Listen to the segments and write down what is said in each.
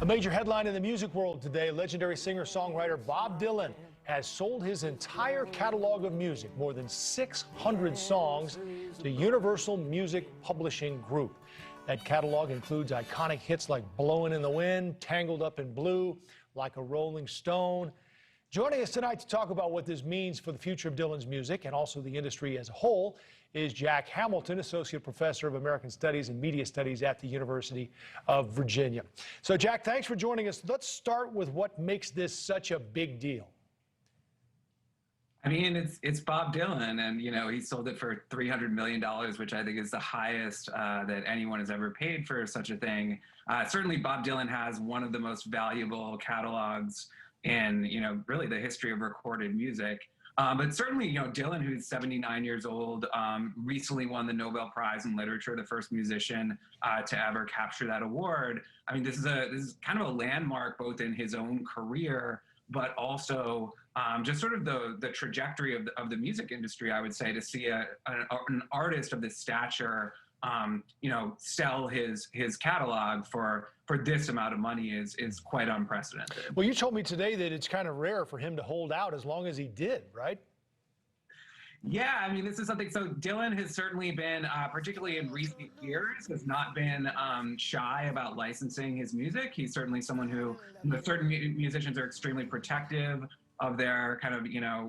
A major headline in the music world today, legendary singer-songwriter Bob Dylan has sold his entire catalog of music, more than 600 songs, to Universal Music Publishing Group. That catalog includes iconic hits like Blowin' in the Wind, Tangled Up in Blue, Like a Rolling Stone. Joining us tonight to talk about what this means for the future of Dylan's music and also the industry as a whole is Jack Hamilton, Associate Professor of American Studies and Media Studies at the University of Virginia. So, Jack, thanks for joining us. Let's start with what makes this such a big deal. I mean, it's Bob Dylan, and he sold it for $300 million, which I think is the highest that anyone has ever paid for such a thing. Certainly, Bob Dylan has one of the most valuable catalogs in really the history of recorded music. But certainly, Dylan, who's 79 years old, recently won the Nobel Prize in Literature, the first musician to ever capture that award. I mean, this is kind of a landmark both in his own career, but also just sort of the trajectory of the music industry, I would say, to see an artist of this stature sell his catalog for this amount of money is quite unprecedented. Well, you told me today that it's kind of rare for him to hold out as long as he did, right? Yeah, I mean, this is something. So Dylan has certainly been, particularly in recent years, has not been shy about licensing his music. He's certainly someone who, certain musicians are extremely protective of their kind of,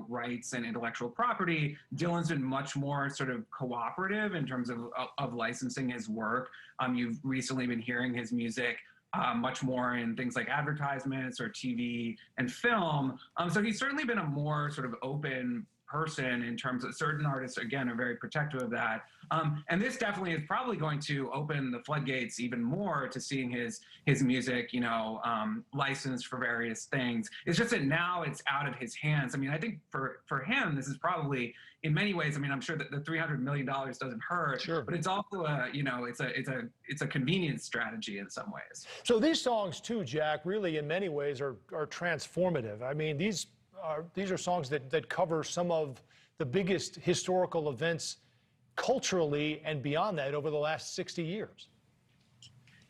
rights and intellectual property. Dylan's been much more sort of cooperative in terms of licensing his work. You've recently been hearing his music much more in things like advertisements or TV and film. So he's certainly been a more sort of open person in terms of certain artists, again, are very protective of that. And this definitely is probably going to open the floodgates even more to seeing his music, licensed for various things. It's just that now it's out of his hands. I mean, I think for him, this is probably, in many ways, I mean, I'm sure that the $300 million doesn't hurt, sure, but it's also it's a convenience strategy in some ways. So these songs too, Jack, really in many ways are transformative. I mean, these are songs that cover some of the biggest historical events culturally and beyond that over the last 60 years.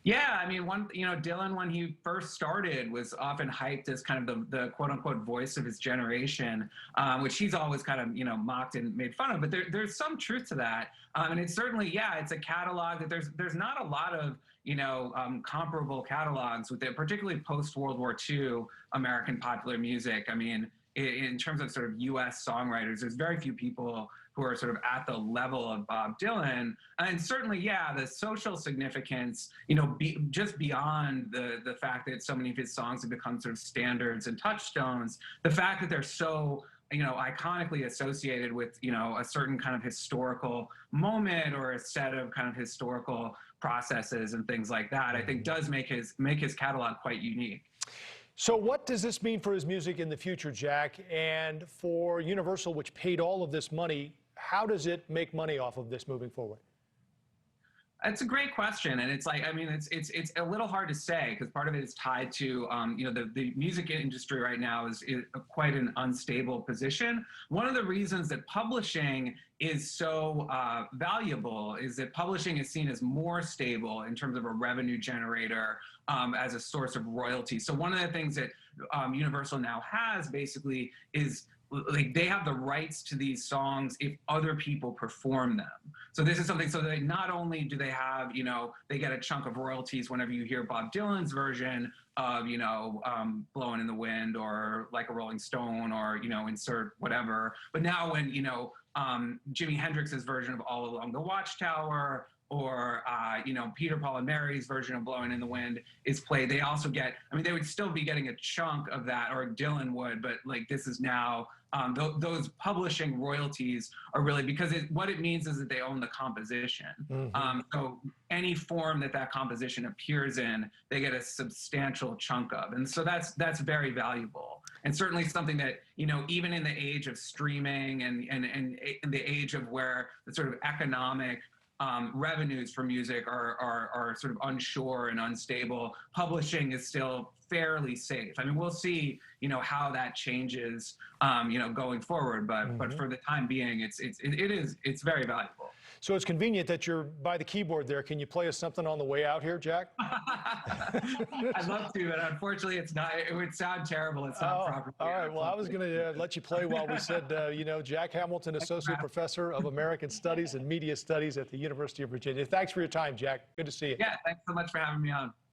Yeah, I mean, Dylan, when he first started, was often hyped as kind of the quote-unquote voice of his generation, which he's always kind of, mocked and made fun of. But there's some truth to that. And it's certainly, it's a catalog that there's not a lot of, comparable catalogs with it, particularly post-World War II American popular music. I mean, in terms of sort of U.S. songwriters, there's very few people who are sort of at the level of Bob Dylan. And certainly, the social significance, just beyond the fact that so many of his songs have become sort of standards and touchstones, the fact that they're so, iconically associated with, a certain kind of historical moment or a set of kind of historical processes and things like that, I think does make his catalog quite unique. So what does this mean for his music in the future, Jack? And for Universal, which paid all of this money, how does it make money off of this moving forward? It's a great question, and it's like, I mean, it's a little hard to say because part of it is tied to, the music industry right now is quite an unstable position. One of the reasons that publishing is so valuable is that publishing is seen as more stable in terms of a revenue generator as a source of royalty. So one of the things that Universal now has basically is like they have the rights to these songs if other people perform them. So this is something, so that not only do they have, they get a chunk of royalties whenever you hear Bob Dylan's version of, Blowin' in the Wind or Like a Rolling Stone or, insert whatever. But now when, Jimi Hendrix's version of All Along the Watchtower or, Peter, Paul, and Mary's version of Blowin' in the Wind is played, they also get, I mean, they would still be getting a chunk of that, or Dylan would, but like this is now, those publishing royalties are really, because what it means is that they own the composition. Mm-hmm. So any form that composition appears in, they get a substantial chunk of. And so that's very valuable. And certainly something that, even in the age of streaming and in the age of where the sort of economic revenues for music are sort of unsure and unstable, publishing is still fairly safe. I mean, we'll see, how that changes, going forward. But for the time being, it's very valuable. So it's convenient that you're by the keyboard there. Can you play us something on the way out here, Jack? I'd love to, but unfortunately, it's not. It would sound terrible. It's not properly. All right. Well, I was going to let you play while we said, Jack Hamilton, Associate Professor of American Studies and Media Studies at the University of Virginia. Thanks for your time, Jack. Good to see you. Yeah, thanks so much for having me on.